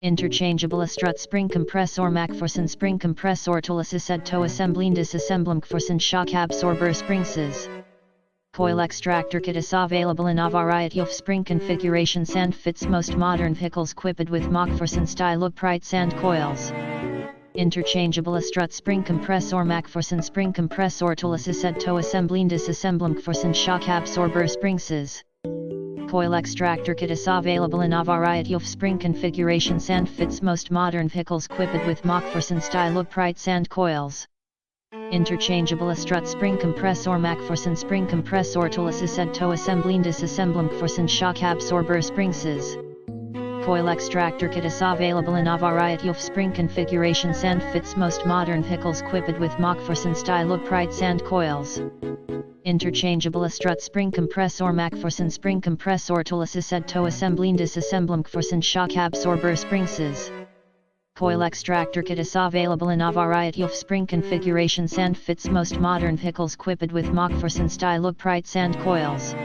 Interchangeable Strut Spring Compressor McPherson Spring Compressor tool assisted to assembling disassemble McPherson shock absorber springs. Coil Extractor kit is available in a variety of spring configurations and fits most modern vehicles equipped with McPherson style uprights and coils. Interchangeable Strut Spring Compressor McPherson Spring Compressor tool assisted to assembling disassemble McPherson shock absorber springs. Coil Extractor kit is available in a variety of spring configurations and fits most modern vehicles equipped with McPherson style uprights and coils. Interchangeable Strut Spring Compressor McPherson Spring Compressor tool assisted to assembling disassemble McPherson shock absorber springs. Coil Extractor kit is available in a variety of spring configurations and fits most modern vehicles equipped with McPherson style uprights and coils. Interchangeable Strut Spring Compressor McPherson Spring Compressor tool assisted to assembling disassemble McPherson shock absorber springs. Coil Extractor kit is available in a variety of spring configurations and fits most modern vehicles equipped with McPherson style uprights and coils.